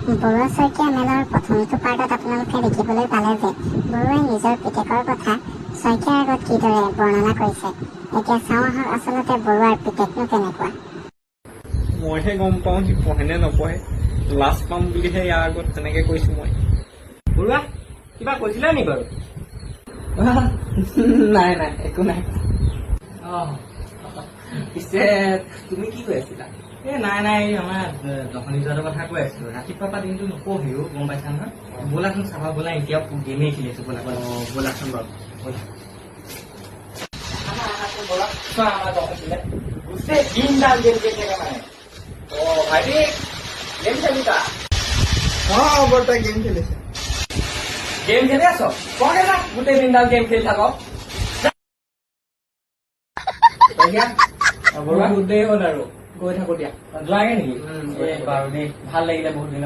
বৰুৱা শইকীয়া মেলৰ প্ৰথমটো পাৰ্টত আপোনালোকে দেখিবলৈ পালে যে বৰুৱাই নিজৰ পিতেকৰ কথা শইকীয়াৰ আগত কিদৰে বৰ্ণনা কৰিছে। এতিয়া চাওঁ আহক আচলতে বৰুৱাৰ পিতেকনো কেনেকুৱা। মইহে গম পাওঁ সি পঢ়ে নে নপঢ়ে। লাজ পাম বুলিহে ইয়াৰ আগত তেনেকে কৈছো মই। বৰুৱা কিবা কৈছিলা নি বাৰু? নাই নাই একো নাই। পিছে তুমি কি কৈ আছিলা? নাই নাই আমাৰ দশনী যোৱাটোৰ কথা কৈ আছো। ৰাতিপুৱা পৰা দিনটো নপঢ়িও গম পাইছা নহয়। ব'লাচোন চাবা ব'লা, এতিয়াও গেমেই খেলি আছো। ব'লা ব'লাচোন বাৰু ব'লা। চোৱা আমাৰ দশনীলে গোটেই দিনডাল গেম খেলি থাকে মানে। ভাইটি গেম খেলিছা? বৰ্তাই গেম খেলিছে। গেম খেলি আছ? কওঁগে না গোটেই দিনডাল গেম খেলি থাক। বৰুৱা গোটেই হ'ল আৰু গৈ থাকো দিয়া। যোৱাগে নেকি? বাৰু দেই, ভাল লাগিলে বহুত দিন।